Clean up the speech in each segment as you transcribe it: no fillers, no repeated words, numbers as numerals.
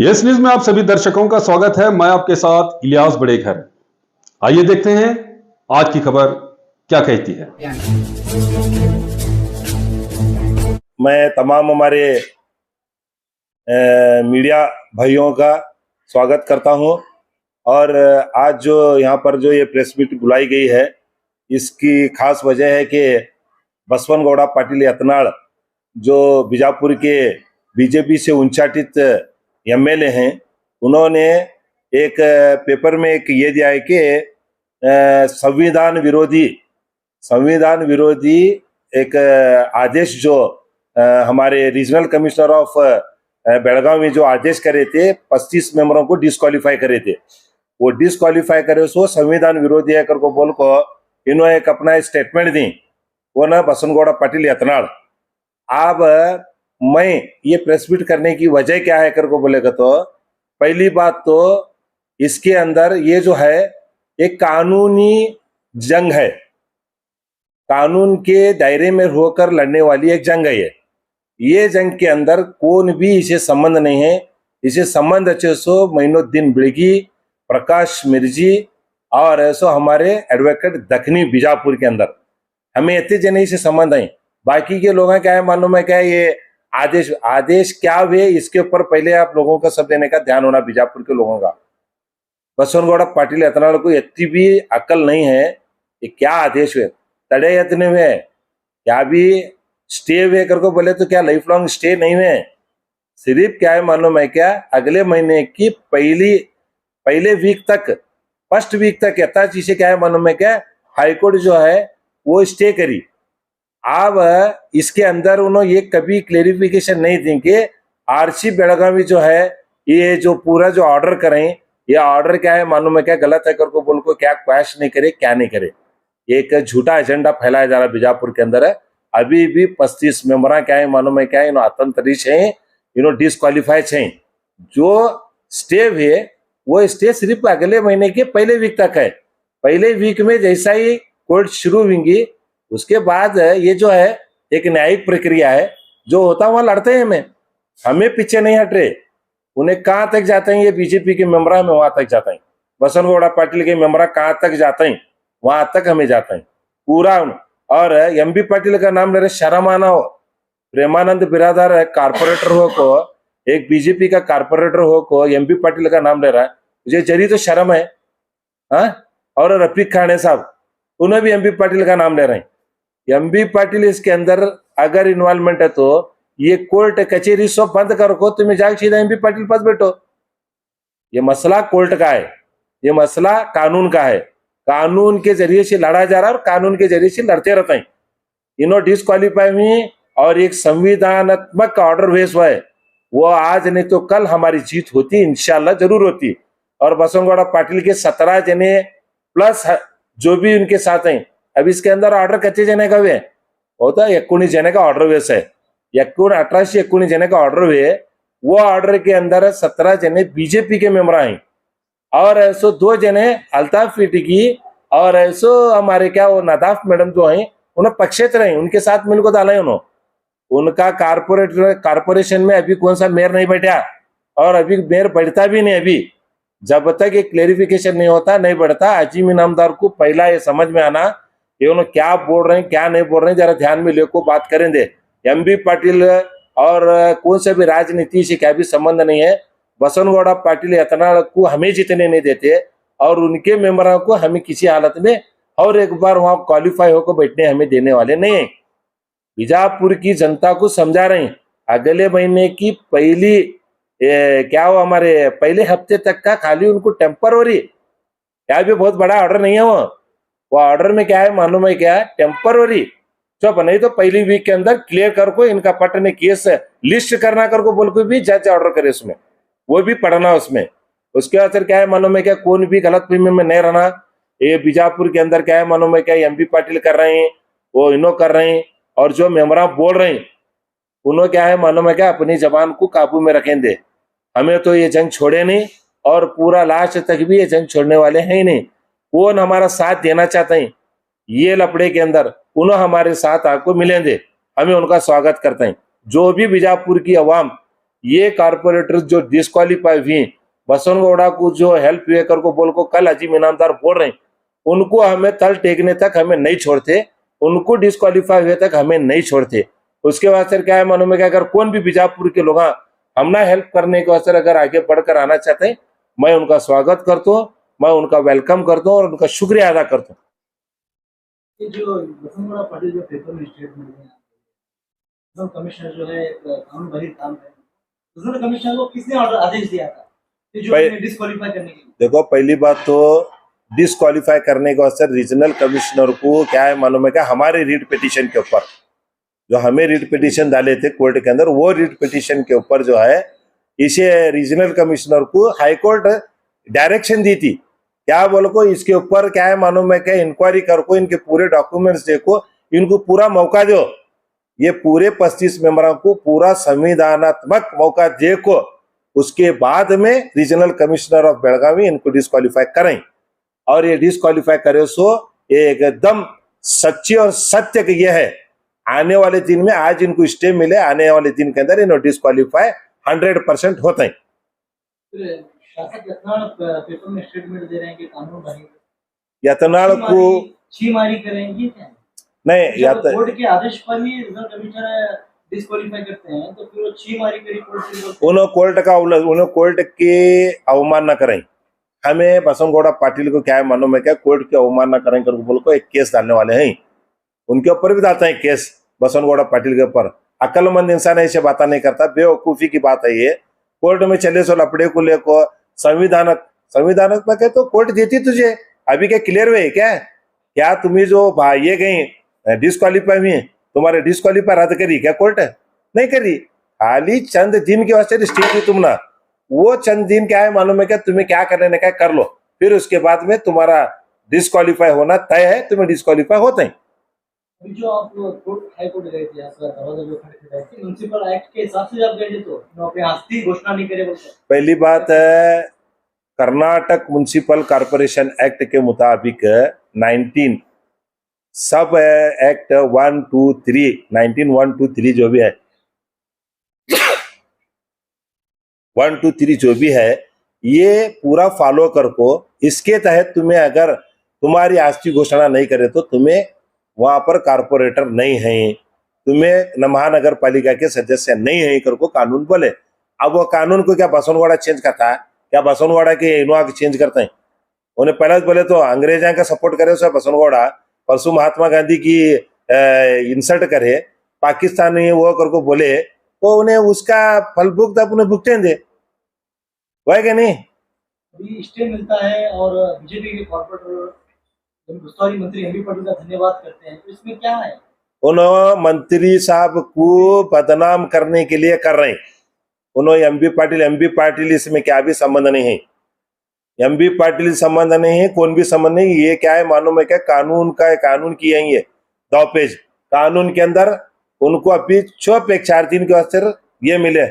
Yes news में आप सभी दर्शकों का स्वागत है। मैं आपके साथ इलियास बड़ेखर। आइए देखते हैं आज की खबर क्या कहती है। मैं तमाम हमारे मीडिया भाइयों का स्वागत करता हूं और आज जो यहाँ पर जो ये प्रेस मीट बुलाई गई है, इसकी खास वजह है कि बसवनगौड़ा पाटिल यत्नाल जो बीजापुर के बीजेपी से उच्चाटित एमएलए हैं, उन्होंने एक पेपर में एक ये दिया है कि संविधान विरोधी एक आदेश जो हमारे रीजनल कमिश्नर ऑफ बेलगांव में जो आदेश करे थे, 25 मेंबरों को डिस्क्वालीफाई करे थे, वो डिस्क्वालीफाई करे सो संविधान विरोधी है कर को बोल को इन्होंने एक अपना स्टेटमेंट दी, वो ना बसवनगौड़ा पाटिल यत्नाल। अब मैं ये प्रेस मीट करने की वजह क्या है कर को बोलेगा तो पहली बात तो इसके अंदर ये जो है एक कानूनी जंग है, कानून के दायरे में होकर लड़ने वाली एक जंग है। ये जंग के अंदर कौन भी इसे संबंध नहीं है। इसे संबंध अच्छे सो मोइनुद्दीन बिड़गी, प्रकाश मिर्जी और ऐसो हमारे एडवोकेट दखनी बीजापुर के अंदर हमें इतने जने से संबंध है। बाकी के लोगों क्या है मालूम है क्या, ये आदेश क्या हुए इसके ऊपर पहले आप लोगों का सब देने का ध्यान होना, बीजापुर के लोगों का। बसवनगौड़ा पाटिल यत्नाल को इतनी भी अकल नहीं है ये क्या आदेश हुए, तड़े यत्न हुए, क्या भी स्टे हुए कर को बोले तो क्या लाइफ लॉन्ग स्टे नहीं हुए। सिर्फ क्या है मालूम है क्या, अगले महीने की पहले वीक तक, फर्स्ट वीक तक यथा चीजें क्या है मालूम है क्या, हाईकोर्ट जो है वो स्टे करी। अब इसके अंदर उन्होंने ये कभी क्लेरिफिकेशन नहीं दी कि आरसी बेलगावी जो है ये जो पूरा जो ऑर्डर करें, ये ऑर्डर क्या है मालूम है क्या, गलत है कर को बोल को क्या क्वैश नहीं करे, क्या नहीं करे। एक झूठा एजेंडा फैलाया जा रहा बीजापुर के अंदर है। अभी भी 25 मेंबर क्या है मालूम है क्या, इन्होंने आतंतरिश है, इन्होंने डिस्क्वालीफाइड है। जो स्टे हुए वो स्टे सिर्फ अगले महीने के पहले वीक तक है। पहले वीक में जैसा ही कोर्ट शुरू होंगी उसके बाद ये जो है एक न्यायिक प्रक्रिया है, जो होता वहां लड़ते हैं। हमें पीछे नहीं हट रहे। उन्हें कहाँ तक जाते हैं ये बीजेपी के मेंबर में वहां तक जाते हैं, बसवनगौड़ा पाटिल के मेंबर कहाँ तक जाते हैं वहां तक हमें जाते हैं पूरा। और एमबी पाटिल का नाम ले रहे, शर्म आना हो। प्रेमानंद बिरादर कारपोरेटर हो को, एक बीजेपी का कारपोरेटर हो को एमबी पाटिल का नाम ले रहा है, मुझे जरी तो शर्म है। हाँ, और रफीक खाने साहब उन्हें भी एमबी पाटिल का नाम ले रहे हैं। एमबी पाटिल इसके अंदर अगर इन्वॉल्वमेंट है तो ये कोर्ट कचेरी सब बंद करो, तुम्हें जाके सीधा एमबी पाटिल पास बैठो। ये मसला कोर्ट का है, ये मसला कानून का है। कानून के जरिए से लड़ा जा रहा है और कानून के जरिए से लड़ते रहते हैं। इन्होंने डिस्क्वालीफाई हुई और एक संविधानात्मक ऑर्डर भेज हुआ है, वो आज नहीं तो कल हमारी जीत होती, इंशाल्लाह जरूर होती। और बसवनगौड़ा पाटिल के 17 जने प्लस जो भी उनके साथ हैं, अब इसके अंदर ऑर्डर कच्चे जने का हुए होता है, 19 जने का ऑर्डर हुए है, 1819 जने का ऑर्डर हुए। वो ऑर्डर के अंदर 17 जने बीजेपी के मेंबर हैं और ऐसो 2 जने अल्ताफ फिटिकी और ऐसो हमारे क्या वो नदाफ मैडम जो हैं उन्हें पक्षेत्र हैं, उनके साथ मिलकर डाला है उन्होंने। उनका कारपोरेशन में अभी कौन सा मेयर नहीं बैठा और अभी मेयर बैठता भी नहीं। अभी जब तक एक क्लेरिफिकेशन नहीं होता नहीं बढ़ता। अजीम इनामदार को पहला ये समझ में आना ये उन्होंने क्या बोल रहे हैं क्या नहीं बोल रहे हैं, जरा ध्यान में लेको बात करें दे। एमबी पाटिल और कौन से भी राजनीति से क्या भी संबंध नहीं है। बसवनगौड़ा पाटिल यत्नाल को हमें जीतने नहीं देते और उनके मेंबरों को हमें किसी हालत में और एक बार वहां क्वालिफाई होकर बैठने हमें देने वाले नहीं है। बीजापुर की जनता को समझा रहे हैं, अगले महीने की क्या हो हमारे पहले हफ्ते तक का खाली उनको टेम्पररी, क्या भी बहुत बड़ा ऑर्डर नहीं है वो ऑर्डर में क्या है मालूम है क्या, टेम्पररी चुप नहीं तो पहली वीक के अंदर क्लियर कर को इनका पट ने केस लिस्ट करना कर को बोल को भी जज ऑर्डर करे उसमें, वो भी पढ़ना उसमें। उसके बाद क्या है मालूम है क्या, कौन भी गलत फहमी में नहीं रहना। ये बीजापुर के अंदर क्या है मालूम है क्या, एमबी पाटिल कर रहे हैं, वो इनो कर रहे हैं और जो मेंबरा बोल रहे हैं उन्होंने क्या है मालूम है क्या, अपनी जबान को काबू में रखें दे। हमें तो ये जंग छोड़े नहीं और पूरा लास्ट तक भी ये जंग छोड़ने वाले हैं ही नहीं। कौन हमारा साथ देना चाहते हैं ये लपड़े के अंदर, उन्होंने हमारे साथ आपको मिलेंगे, हमें उनका स्वागत करते हैं। जो भी बीजापुर की अवाम ये कारपोरेटर जो डिस्क्वालीफाई हुए, बसनगौड़ा को जो हेल्प हुए कर को बोल को कल अजीम इनामदार बोल रहे हैं, उनको हमें तल टेकने तक हमें नहीं छोड़ते, उनको डिस्क्वालीफाई हुए तक हमें नहीं छोड़ते। उसके बाद सर क्या है मालूम है कि अगर कौन भी बीजापुर के लोग हमना हेल्प करने के असर अगर आगे बढ़कर आना चाहते हैं, मैं उनका स्वागत करता हूँ, मैं उनका वेलकम करता हूँ और उनका शुक्रिया अदा करता हूँ। ये जो बसंतगौड़ा पाटिल जो पेपर में स्टेटमेंट दिया, जोनल कमिश्नर जो है कानून बहिर् काम है, जोनल कमिश्नर को किसने ऑर्डर आदेश दिया था कि जो डिस्क्वालीफाई करने के लिए? देखो पहली बात तो डिस्क्वालीफाई करने का असर रीजनल कमिश्नर को क्या है मालूम है क्या, हमारे रीट पिटीशन के ऊपर जो हमें रीट पिटीशन डाले थे कोर्ट के अंदर, वो रीट पिटीशन के ऊपर जो है इसे रीजनल कमिश्नर को हाई कोर्ट डायरेक्शन दी थी, क्या बोलो को इसके ऊपर क्या है मालूम है क्या, इंक्वायरी कर को इनके पूरे डॉक्यूमेंट्स देखो, इनको पूरा मौका दो, ये पूरे 25 मेंबरों को पूरा संविधानात्मक मौका देखो, उसके बाद में रीजनल कमिश्नर ऑफ बेलगावी इनको डिस्क्वालीफाई करें। और ये डिस्क्वालीफाई करे सो ये एकदम सच्ची और सत्य ये है, आने वाले दिन में आज इनको स्टे मिले, आने वाले दिन के अंदर इन्होंने डिस्क्वालीफाई 100% होते हैं। शासक यत्नाल पेपर में स्टेटमेंट दे रहे हैं कि कानून बहिर् यत्नाल को छीमारी करेंगे क्या? नहीं, कोर्ट के आदेश पर ही रीजनल कमिश्नर डिस्क्वालीफाई करते हैं, तो फिर वो छीमारी करी कोर्ट उन्होंने कोर्ट की अवमानना करें, हमें बसनगौड़ा पाटिल को क्या है मालूम है क्या, कोर्ट की अवमानना करें करके बोल को एक केस डालने वाले हैं, उनके ऊपर भी डालते हैं केस बसनगौड़ा पाटिल के ऊपर। अक्लमंद इंसान ऐसे बात नहीं करता, बेवकूफी की बात है ये। कोर्ट में चले सो लपड़े को लेको संविधानक में तो कोर्ट देती तुझे, अभी क्या क्लियर हुए क्या तुम्हें जो ये कहीं डिस्क्वालीफाई हुई, तुम्हारे डिस्क्वालीफाई रद्द करी क्या कोर्ट? नहीं करी, खाली चंद दिन के वास्ते स्टे दी तुम ना, वो चंद दिन क्या है मालूम है क्या, तुम्हें क्या करने का कर लो, फिर उसके बाद में तुम्हारा डिस्क्वालीफाई होना तय है, तुम्हें डिस्क्वालीफाई होते हैं। जो आप कोर्ट हाई कोर्ट गए थे, दरवाजा जो खड़े थे, म्युनिसिपल एक्ट के हिसाब से जब गए थे तो अपने आस्ती घोषणा नहीं करे बोलते। पहली बात है कर्नाटक म्युनिसिपल कॉर्पोरेशन एक्ट के मुताबिक 19 सब एक्ट 123 जो भी है 123 जो भी है ये पूरा फॉलो कर को, इसके तहत तुम्हें अगर तुम्हारी आस्ती घोषणा नहीं करे तो तुम्हें वहां पर कारपोरेटर नहीं है, तुम्हें महानगर पालिका के सदस्य नहीं है कर को कानून बोले। अब वो कानून को क्या बसनगौड़ा चेंज करता है क्या? बसनगौड़ा के इनोवा चेंज करते हैं? उन्हें पहले बोले तो अंग्रेजा का सपोर्ट करे सो बसनगौड़ा, परसों महात्मा गांधी की इंसल्ट करे, पाकिस्तानी वो कर को बोले तो उन्हें उसका फल भुगत अपने भुगतें दे, वह क्या नहीं? अभी स्टे मिलता है और बीजेपी के कॉर्पोरेटर सॉरी मंत्री एमबी पाटिल का धन्यवाद करते हैं, तो इसमें क्या है? उन्होंने मंत्री साहब को बदनाम करने के लिए कर रहे हैं, उन्होंने एमबी पाटिल इसमें क्या भी संबंध नहीं है, एमबी पाटिल संबंध नहीं है, कौन भी संबंध नहीं। ये क्या है मालूम है क्या, कानून की है ये 2 पेज कानून के अंदर उनको अभी चुप 4 दिन के वास्ते ये मिले,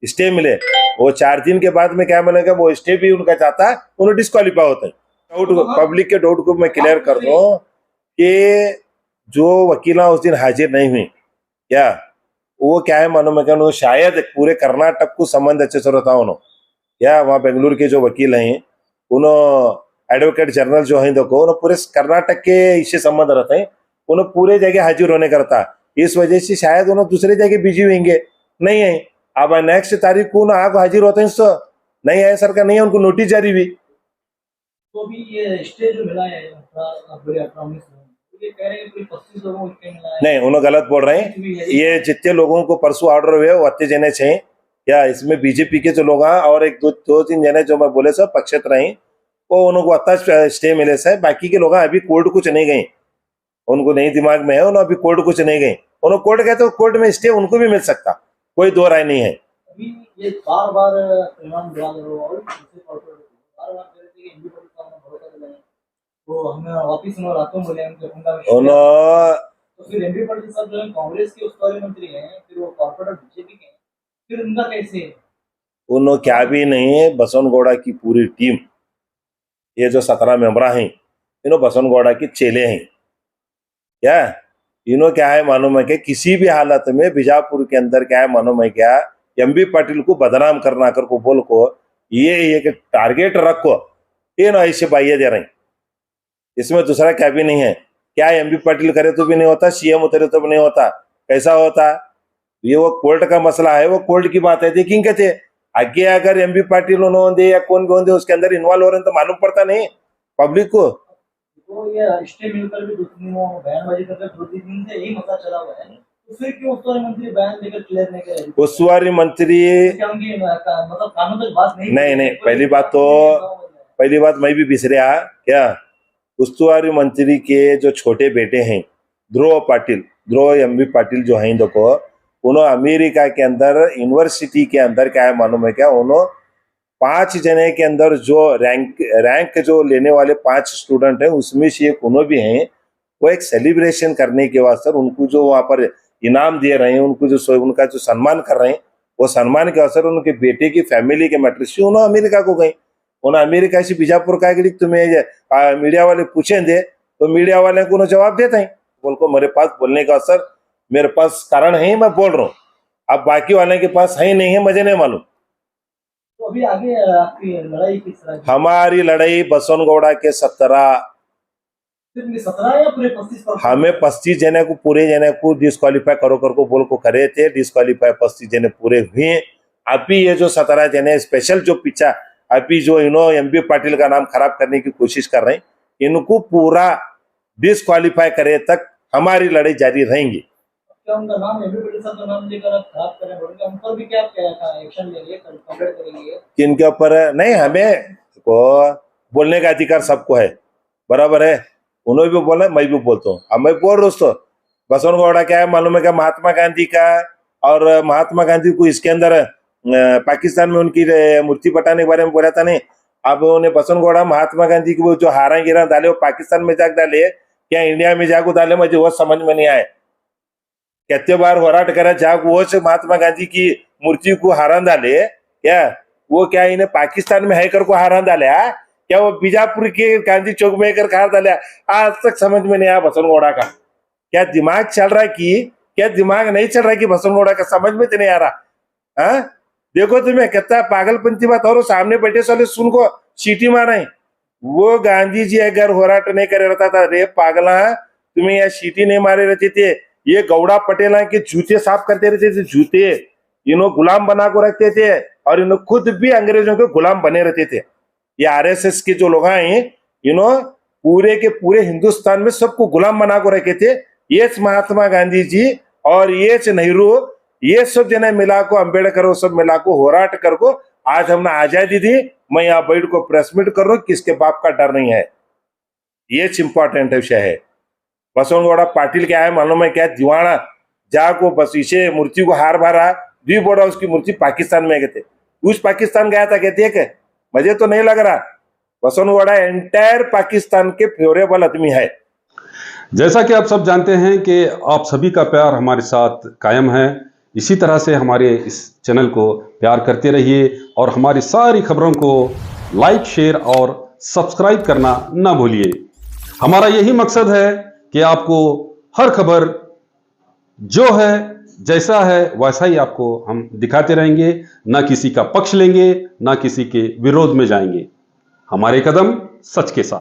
स्टे मिले, वो 4 दिन के बाद में क्या मिलेगा, वो स्टे भी उनका चाहता है, उन्हें डिस्क्वालीफाई होता है। पब्लिक के डाउट को मैं क्लियर कर दूं कि जो वकीला उस दिन हाजिर नहीं हुई क्या, वो क्या है मालूम है क्या, शायद पूरे कर्नाटक को संबंध अच्छे से रहता उन्होंने, या वहाँ बेंगलुरु के जो वकील हैं उन्होंने एडवोकेट जनरल जो है देखो उन्होंने पूरे कर्नाटक के इससे संबंध रहते हैं, उन्होंने पूरे जगह हाजिर होने करता, इस वजह से शायद उन्होंने दूसरे जगह बिजी होंगे, नहीं है। अब नेक्स्ट तारीख को ना आग हाजिर होते हैं, नहीं है सरकार नहीं है, उनको नोटिस जारी हुई। तो भी ये स्टे जो मिला है 18-19 ये कह रहे हैं कोई 25 लोगों को स्टे मिला है, नहीं उन्होंने गलत बोल रहे हैं। ये जितने लोगों को परसों ऑर्डर हुए वो अत्ते जने चाहिए, या इसमें बीजेपी के जो लोग हैं और एक दो तीन जने जो मैं बोले सब पक्षेतर रहे, वो उनको अत्ता स्टे मिले से, बाकी के लोग अभी कोर्ट कुछ नहीं गए, उनको नहीं दिमाग में है, उन्होंने अभी कोर्ट कुछ नहीं गए, उन्होंने कोर्ट गए तो कोर्ट में स्टे उनको भी मिल सकता, कोई दो राय नहीं है। अभी ये बार-बार परिणाम दिला रहे हो और बार-बार कह रहे थे कि एमबी पाटिल साहब ने भरोसा दिलाया, वो हमें वापिस उन्होंने रातों बोले उनके फंडा में, तो फिर एमबी पाटिल साहब जो है कांग्रेस के उत्तरी मंत्री हैं, फिर वो कॉर्पोरेटर बीजेपी के हैं, फिर उनका कैसे? उन्होंने क्या भी नहीं है, बसनगौड़ा की पूरी टीम ये जो 17 मेंबर हैं इन्हों बसनगौड़ा के चेले हैं, क्या इन्हों क्या है मालूम है कि किसी भी हालत में बीजापुर के अंदर क्या है मालूम है क्या, एमबी पाटिल को बदनाम करना कर को बोल को ये एक टारगेट रखो, ये ना ऐसे बाह्य दे रहे हैं। इसमें दूसरा क्या भी नहीं है। क्या एमबी पाटिल करे तो भी नहीं होता, सीएम उतरे तो भी नहीं होता, कैसा होता? ये वो कोर्ट का मसला है, वो कोर्ट की बात है, देखेंगे थे आगे। अगर एमबी पाटिल उन्होंने या कौन भी होंगे उसके अंदर इन्वॉल्व हो रहे हैं तो मालूम पड़ता नहीं पब्लिक को। तो ये रिश्ते मिलकर भी बयानबाजी करके 2-3 दिन से यही मसला चला हुआ है, तो फिर क्यों उस्तुवारी मंत्री बयान देकर क्लियर नहीं करे? उस्तुवारी मंत्री मतलब कानून तक बात नहीं, पहली बात मैं भी बिसरिया क्या, उस्तुवारी मंत्री के जो छोटे बेटे हैं ध्रुव एमबी पाटिल जो हैं, देखो उन्होंने अमेरिका के अंदर यूनिवर्सिटी के अंदर क्या है मालूम है क्या, उन्होंने 5 जने के अंदर जो रैंक जो लेने वाले 5 स्टूडेंट हैं उसमें से एक उन्होंने भी हैं। वो एक सेलिब्रेशन करने के वास्ते उनको जो वहां पर इनाम दे रहे हैं, उनका जो सम्मान कर रहे हैं, वो सम्मान के अवसर उनके बेटे की फैमिली के मैटर से उन्होंने अमेरिका को गए। उन्होंने अमेरिका से बीजापुर का तुम्हें मीडिया वाले पूछेंगे तो मीडिया वाले को जवाब देते हैं, बोल को मेरे पास बोलने का अवसर, मेरे पास कारण है, मैं बोल रहा हूँ। अब बाकी वाले के पास है नहीं है, मुझे नहीं मालूम। तो अभी आगे आपकी लड़ाई किस तरह की? हमारी लड़ाई बसवनगौड़ा के 17 या पूरे 25? हमें 25 जने को पूरे जने को डिस्क्वालीफाई करो कर को बोल को करे थे, डिस्क्वालीफाई 25 जने पूरे हुए। अभी ये जो 17 जने स्पेशल जो पीछा अभी जो एमबी पाटिल का नाम खराब करने की कोशिश कर रहे हैं, इनको पूरा डिस्क्वालीफाई करे तक हमारी लड़ाई जारी रहेंगी। क्या उनका नाम एमबी पाटिल साहब का नाम लेकर आप खराब करें, उन पर भी क्या एक्शन लेंगे, कंप्लेंट करेंगे? किनके ऊपर? नहीं, हमें को बोलने का अधिकार सबको है, बराबर है। उन्होंने भी बोला, मैं भी बोलता हूँ। अब मैं बोल रहा हूँ दोस्तों, बसवनगौड़ा क्या है मालूम है क्या, महात्मा गांधी का, और महात्मा गांधी को इसके अंदर पाकिस्तान में उनकी मूर्ति पटाने के बारे में बोला था नहीं। अब उन्हें बसवनगौड़ा महात्मा गांधी की वो जो हारा गिरा डाले वो पाकिस्तान में जाकर डाले क्या इंडिया में जाकर डाले, मुझे वो समझ में नहीं आए। कितने बार होराट करा जाग वो से महात्मा गांधी की मूर्ति को हारा डाले क्या, वो क्या इन्हें पाकिस्तान में हैकर को हारा डाले क्या, वो बीजापुर के गांधी चौक में हैकर हार डाले? आज तक समझ में नहीं आया बसवनगौड़ा का क्या दिमाग चल रहा है कि क्या दिमाग नहीं चल रहा है कि बसवनगौड़ा का समझ में तो नहीं आ रहा। हाँ देखो तुम्हें कितना पागलपंती बात, और सामने बैठे साले सुन को सीटी मारे। वो गांधी जी अगर होराट नहीं करे रहता था, रे पागला तुम्हें यहाँ सीटी नहीं मारे रहते थे, ये गौड़ा पटेल के जूते साफ करते रहते थे, जूते इन्हों गुलाम बना को रखते थे, और इन्हों खुद भी अंग्रेजों के गुलाम बने रहते थे। ये आरएसएस के जो लोग हैं, इन्हों पूरे के पूरे हिंदुस्तान में सबको गुलाम बना को रखे थे। ये महात्मा गांधी जी और ये नेहरू, ये सब जने मिला को, अम्बेडकर वो सब मिला को होराट कर को आज हमने आजादी दी। मैं यहाँ बैठ को प्रेस मीट कर रहा हूँ, किसके बाप का डर नहीं है, ये इंपॉर्टेंट विषय है। बसवनगौड़ा पाटिल क्या है मालूम है क्या, दीवाना जाको बस इसे मूर्ति को हार भरा दी बोड़ा, उसकी मूर्ति पाकिस्तान में गए थे, उस पाकिस्तान गया था कहते है, मुझे तो नहीं लग रहा। बसवनगौड़ा एंटायर पाकिस्तान के फेवरेबल आदमी है। जैसा कि आप सब जानते हैं कि आप सभी का प्यार हमारे साथ कायम है, इसी तरह से हमारे इस चैनल को प्यार करते रहिए और हमारी सारी खबरों को लाइक, शेयर और सब्सक्राइब करना ना भूलिए। हमारा यही मकसद है कि आपको हर खबर जो है, जैसा है वैसा ही आपको हम दिखाते रहेंगे, ना किसी का पक्ष लेंगे, ना किसी के विरोध में जाएंगे। हमारे कदम सच के साथ।